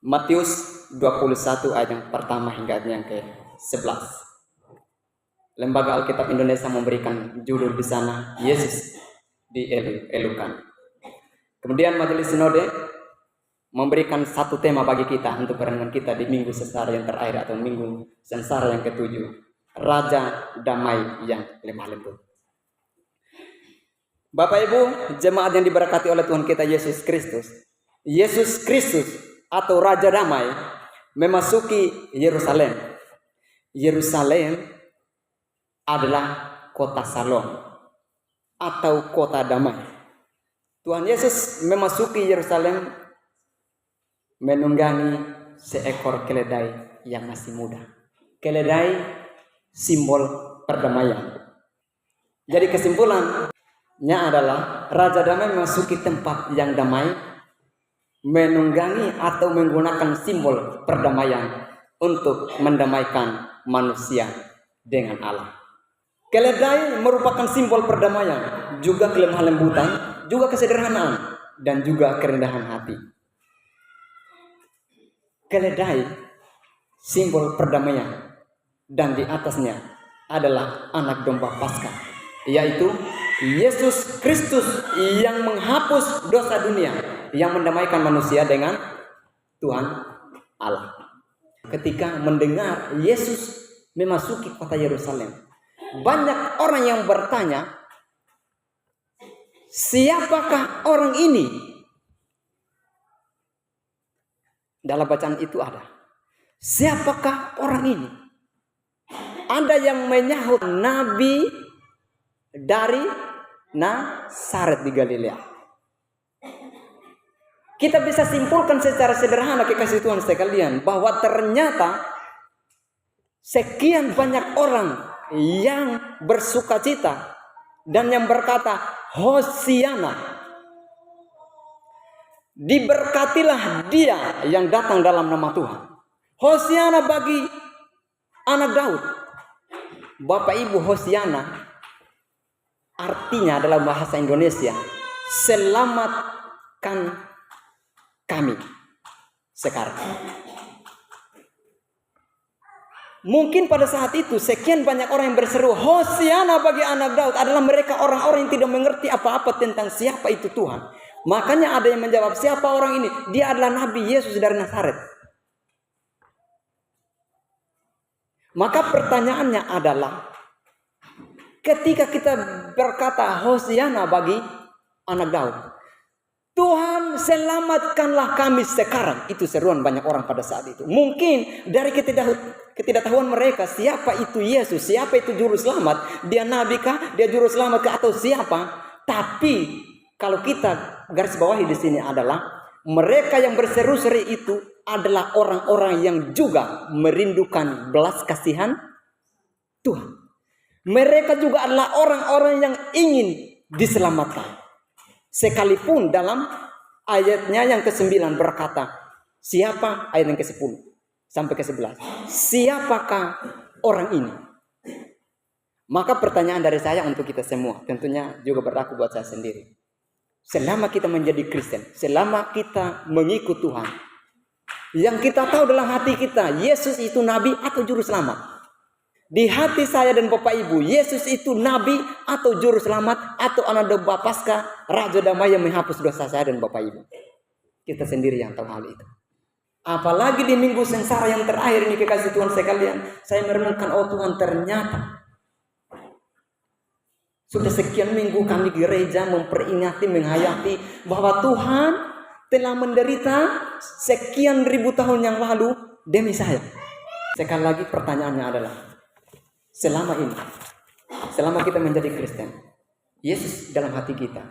Matius 21 ayat yang pertama hingga ayat yang ke-11. Lembaga Alkitab Indonesia memberikan judul di sana, Yesus dielukan. Kemudian Majelis Sinode memberikan satu tema bagi kita untuk perenungan kita di minggu sengsara yang terakhir atau minggu sengsara yang ke-7, Raja Damai yang lemah lembut. Bapak Ibu, jemaat yang diberkati oleh Tuhan kita Yesus Kristus. Yesus Kristus atau Raja Damai memasuki Yerusalem. Yerusalem adalah kota Salom atau kota damai. Tuhan Yesus memasuki Yerusalem menunggangi seekor keledai yang masih muda. Keledai simbol perdamaian. Jadi kesimpulannya adalah Raja Damai memasuki tempat yang damai, menunggangi atau menggunakan simbol perdamaian untuk mendamaikan manusia dengan Allah. Keledai merupakan simbol perdamaian, juga kelemah lembutan, juga kesederhanaan, dan juga kerendahan hati. Keledai simbol perdamaian, dan di atasnya adalah anak domba Paskah, yaitu Yesus Kristus yang menghapus dosa dunia, yang mendamaikan manusia dengan Tuhan Allah. Ketika mendengar Yesus memasuki kota Yerusalem, banyak orang yang bertanya, siapakah orang ini? Dalam bacaan itu ada, siapakah orang ini? Ada yang menyahut, nabi dari Nazaret di Galilea. Kita bisa simpulkan secara sederhana kekasih Tuhan sekalian, bahwa ternyata sekian banyak orang yang bersukacita dan yang berkata, Hosiana, diberkatilah dia yang datang dalam nama Tuhan. Hosiana bagi anak Daud. Bapak Ibu, Hosiana artinya dalam bahasa Indonesia, selamatkan kami sekarang. Mungkin pada saat itu sekian banyak orang yang berseru Hosiana bagi anak Daud adalah mereka orang-orang yang tidak mengerti apa-apa tentang siapa itu Tuhan. Makanya ada yang menjawab, siapa orang ini? Dia adalah Nabi Yesus dari Nazaret. Maka pertanyaannya adalah, ketika kita berkata Hosiana bagi anak Daud, Tuhan selamatkanlah kami sekarang. Itu seruan banyak orang pada saat itu. Mungkin dari ketidaktahuan mereka, siapa itu Yesus, siapa itu juru selamat, dia nabi kah, dia juru selamat kah, atau siapa. Tapi kalau kita garis bawahi di sini adalah, mereka yang berseru-seru itu adalah orang-orang yang juga merindukan belas kasihan Tuhan. Mereka juga adalah orang-orang yang ingin diselamatkan. Sekalipun dalam ayatnya yang ke-9 berkata, siapa, ayat yang ke-10 sampai ke-11, siapakah orang ini? Maka pertanyaan dari saya untuk kita semua, tentunya juga berlaku buat saya sendiri. Selama kita menjadi Kristen, selama kita mengikut Tuhan, yang kita tahu dalam hati kita, Yesus itu nabi atau juru selamat. Di hati saya dan Bapak Ibu, Yesus itu nabi atau juru selamat atau anak domba Paskah, Raja Damai yang menghapus dosa saya dan Bapak Ibu. Kita sendiri yang tahu hal itu. Apalagi di minggu sengsara yang terakhir ini, kekasih Tuhan sekalian, saya merenungkan, oh Tuhan, ternyata sudah sekian minggu kami gereja memperingati, menghayati bahwa Tuhan telah menderita sekian ribu tahun yang lalu demi saya. Sekali lagi pertanyaannya adalah, selama ini, selama kita menjadi Kristen, Yesus dalam hati kita,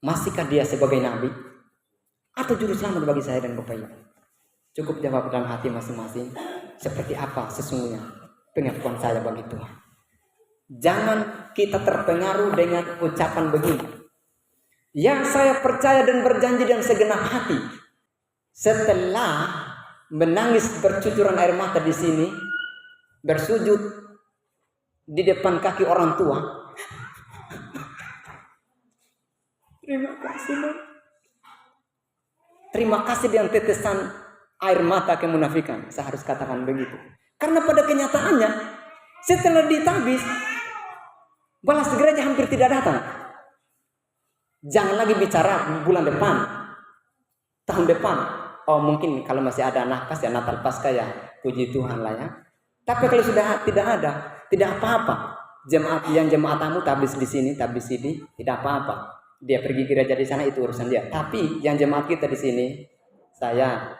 masihkah dia sebagai nabi atau juru selamat bagi saya dan Bapak Ibu? Cukup jawab dalam hati masing-masing, seperti apa sesungguhnya pengakuan saya bagi Tuhan. Jangan kita terpengaruh dengan ucapan begini, yang saya percaya dan berjanji dengan segenap hati. Setelah menangis bercucuran air mata di sini, bersujud di depan kaki orang tua, terima kasih, Terima kasih dengan tetesan air mata kemunafikan. Saya harus katakan begitu. Karena pada kenyataannya setelah ditabis, balas gereja hampir tidak datang. Jangan lagi bicara bulan depan, tahun depan. Oh mungkin kalau masih ada nafas ya Natal Paskah ya, puji Tuhan lah ya. Tapi kalau sudah tidak ada, tidak apa-apa. Jemaat tamu tabis di sini, tabis sini, tidak apa-apa. Dia pergi gereja di sana itu urusan dia. Tapi yang jemaat kita di sini, saya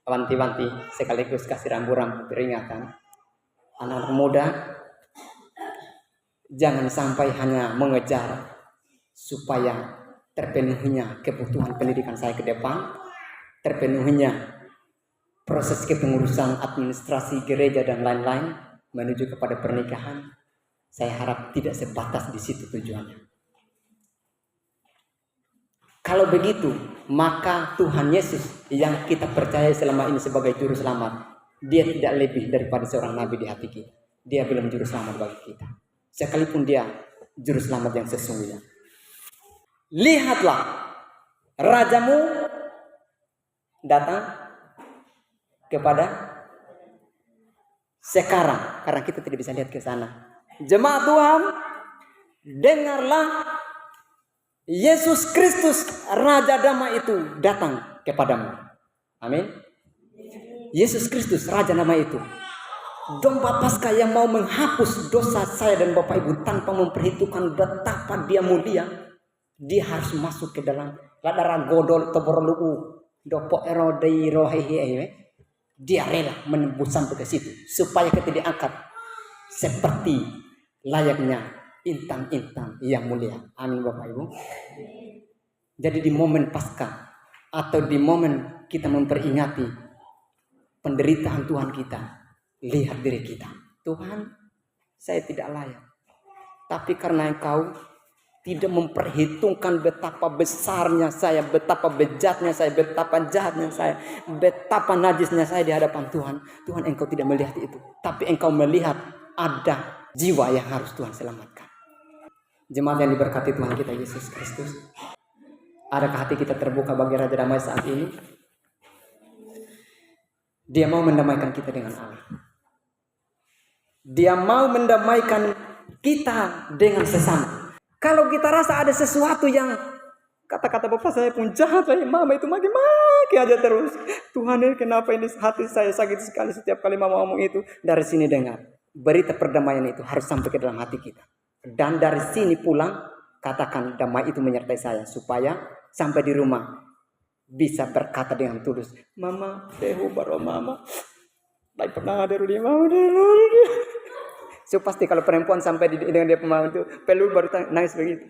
wanti-wanti sekaligus kasih rambu-rambu peringatan. Anak muda, jangan sampai hanya mengejar supaya terpenuhinya kebutuhan pendidikan saya ke depan, terpenuhinya proses kepengurusan administrasi gereja dan lain-lain menuju kepada pernikahan. Saya harap tidak sebatas di situ tujuannya. Kalau begitu, maka Tuhan Yesus yang kita percaya selama ini sebagai juru selamat, dia tidak lebih daripada seorang nabi di hati kita. Dia belum juru selamat bagi kita, sekalipun dia juru selamat yang sesungguhnya. Lihatlah, rajamu datang kepada sekarang, karena kita tidak bisa lihat ke sana. Jemaat Tuhan, dengarlah, Yesus Kristus Raja Damai itu datang kepadamu. Amin. Yesus Kristus Raja Damai itu, domba Paskah yang mau menghapus dosa saya dan Bapak Ibu tanpa memperhitungkan betapa dia mulia. Dia harus masuk ke dalam ladara godol toborolu dopo erodei rohehe. Dia rela menembus sampai ke situ supaya kita diangkat seperti layaknya intan-intan yang mulia. Amin Bapak Ibu. Jadi di momen Paskah atau di momen kita memperingati penderitaan Tuhan kita, lihat diri kita. Tuhan, saya tidak layak. Tapi karena Engkau tidak memperhitungkan betapa besarnya saya, betapa bejatnya saya, betapa jahatnya saya, betapa najisnya saya di hadapan Tuhan. Tuhan, Engkau tidak melihat itu, tapi Engkau melihat ada jiwa yang harus Tuhan selamatkan. Jemaat yang diberkati Tuhan kita Yesus Kristus, adakah hati kita terbuka bagi Raja Damai saat ini? Dia mau mendamaikan kita dengan Allah. Dia mau mendamaikan kita dengan sesama. Kalau kita rasa ada sesuatu yang kata-kata Bapak saya pun jahat, Mama itu maki-maki aja terus. Tuhan, kenapa ini hati saya sakit sekali setiap kali Mama ngomong itu. Dari sini dengar, berita perdamaian itu harus sampai ke dalam hati kita. Dan dari sini pulang, katakan damai itu menyertai saya. Supaya sampai di rumah bisa berkata dengan tulus, Mama, dehu baro Mama. Baik pernah ada di Mama. So pasti kalau perempuan sampai dengan dia pemahaman itu, pelur baru nangis begitu.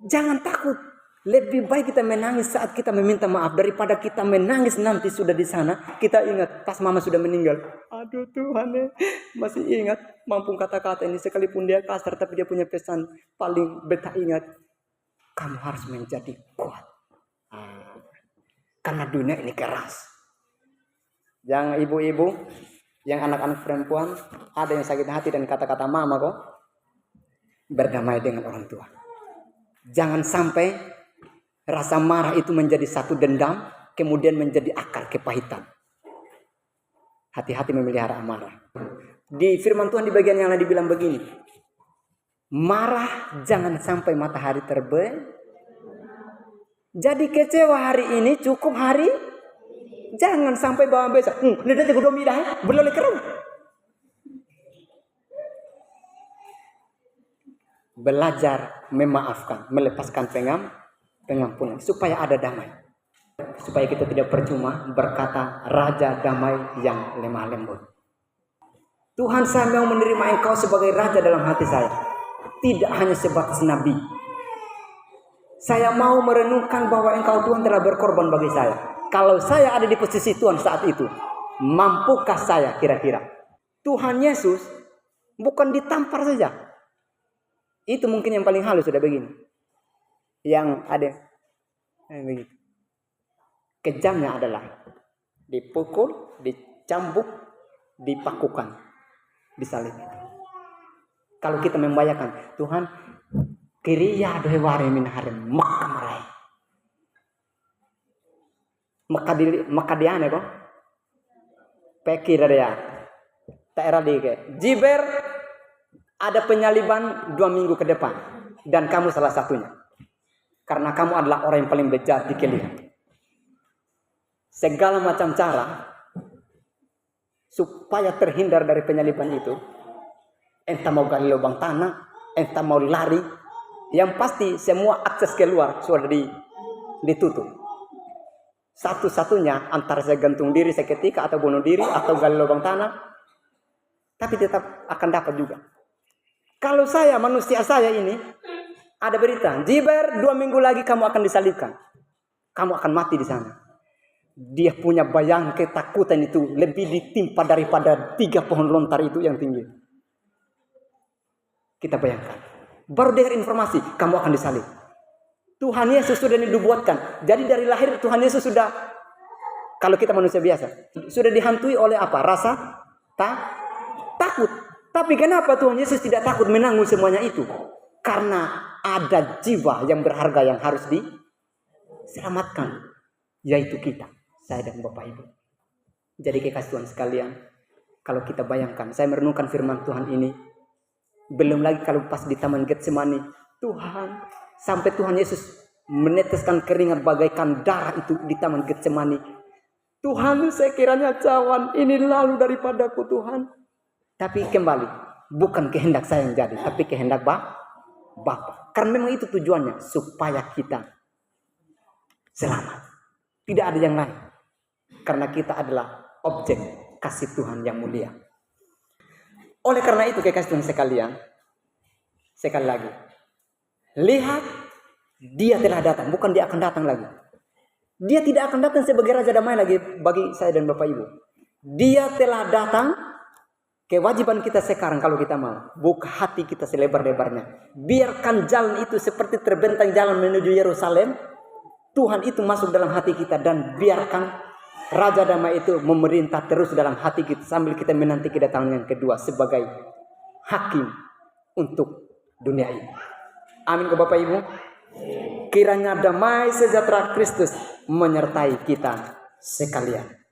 Jangan takut. Lebih baik kita menangis saat kita meminta maaf daripada kita menangis nanti sudah di sana. Kita ingat pas Mama sudah meninggal. Aduh Tuhan, masih ingat mampu kata-kata ini sekalipun dia kasar, tapi dia punya pesan paling beta ingat. Kamu harus menjadi kuat. Karena dunia ini keras. Yang ibu-ibu, yang anak-anak perempuan, ada yang sakit hati dan kata-kata Mama kok, berdamai dengan orang tua. Jangan sampai rasa marah itu menjadi satu dendam, kemudian menjadi akar kepahitan. Hati-hati memelihara amarah. Di firman Tuhan di bagian yang lain dibilang begini, marah jangan sampai matahari terbit. Jadi kecewa hari ini cukup hari, jangan sampai bawa besok. Nada jago domi dah, belum kerem. Belajar memaafkan, melepaskan pengampunan supaya ada damai. Supaya kita tidak percuma berkata Raja Damai yang lemah lembut. Tuhan, saya mau menerima Engkau sebagai Raja dalam hati saya. Tidak hanya sebatas nabi. Saya mau merenungkan bahwa Engkau Tuhan telah berkorban bagi saya. Kalau saya ada di posisi Tuhan saat itu, mampukah saya kira-kira? Tuhan Yesus bukan ditampar saja. Itu mungkin yang paling halus sudah begini. Yang ada begitu. Kejamnya adalah dipukul, dicambuk, dipakukan, disalib. Kalau kita membayangkan, Tuhan, kiriya dohe ware min harem makamarai. Makadiane kok. Pekir ada ya. Daerah di Jiber ada penyaliban 2 minggu ke depan. Dan kamu salah satunya. Karena kamu adalah orang yang paling bejat di Kelih. Segala macam cara supaya terhindar dari penyaliban itu. Entah mau gali lubang tanah, entah mau lari. Yang pasti semua akses keluar sudah ditutup. Satu-satunya antara saya gantung diri seketika atau bunuh diri atau gali lubang tanah. Tapi tetap akan dapat juga. Kalau saya, manusia saya ini, ada berita. Jiber 2 minggu lagi kamu akan disalibkan. Kamu akan mati di sana. Dia punya bayang ketakutan itu lebih ditimpa daripada 3 pohon lontar itu yang tinggi. Kita bayangkan. Baru dengar informasi, kamu akan disalib. Tuhan Yesus sudah dibuatkan. Jadi dari lahir Tuhan Yesus sudah, kalau kita manusia biasa, sudah dihantui oleh apa? Rasa takut. Tapi kenapa Tuhan Yesus tidak takut menanggung semuanya itu? Karena ada jiwa yang berharga yang harus diselamatkan. Yaitu kita, saya dan Bapak Ibu. Jadi kekasih Tuhan sekalian, kalau kita bayangkan, saya merenungkan firman Tuhan ini, belum lagi kalau pas di Taman Getsemani, Tuhan, sampai Tuhan Yesus meneteskan keringat bagaikan darah itu di Taman Getsemani. Tuhan, sekiranya cawan ini lalu daripadaku Tuhan. Tapi kembali, bukan kehendak saya yang jadi, tapi kehendak Bapa. Karena memang itu tujuannya, supaya kita selamat. Tidak ada yang lain. Karena kita adalah objek kasih Tuhan yang mulia. Oleh karena itu, kekasih Tuhan sekalian, sekali lagi, lihat, dia telah datang, bukan dia akan datang lagi. Dia tidak akan datang sebagai Raja Damai lagi bagi saya dan Bapak Ibu. Dia telah datang. Kewajiban kita sekarang kalau kita mau, buka hati kita selebar-lebarnya. Biarkan jalan itu seperti terbentang jalan menuju Yerusalem. Tuhan itu masuk dalam hati kita dan biarkan Raja Damai itu memerintah terus dalam hati kita sambil kita menanti kedatangan yang kedua sebagai hakim untuk dunia ini. Amin ke Bapak Ibu. Kiranya damai sejahtera Kristus menyertai kita sekalian.